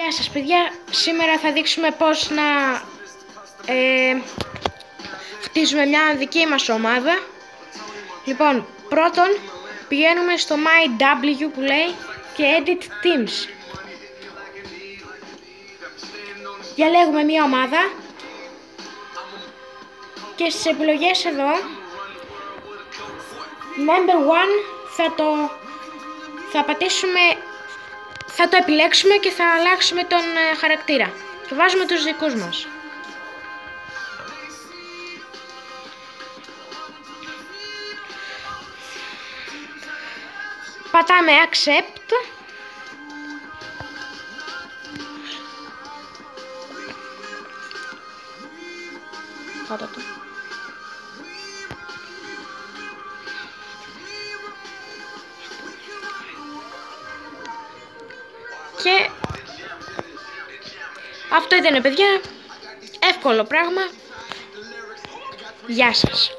Γεια σας παιδιά, σήμερα θα δείξουμε πώς να χτίσουμε μια δική μας ομάδα. Λοιπόν, πρώτον πηγαίνουμε στο MyW που λέει και Edit Teams. Διαλέγουμε μια ομάδα και στις επιλογές εδώ Number 1 θα πατήσουμε, θα το επιλέξουμε και θα αλλάξουμε τον χαρακτήρα και βάζουμε τους δικούς μας. Πατάμε Accept. Πάτα το. Και αυτό ήταν παιδιά, εύκολο πράγμα. Γεια σας.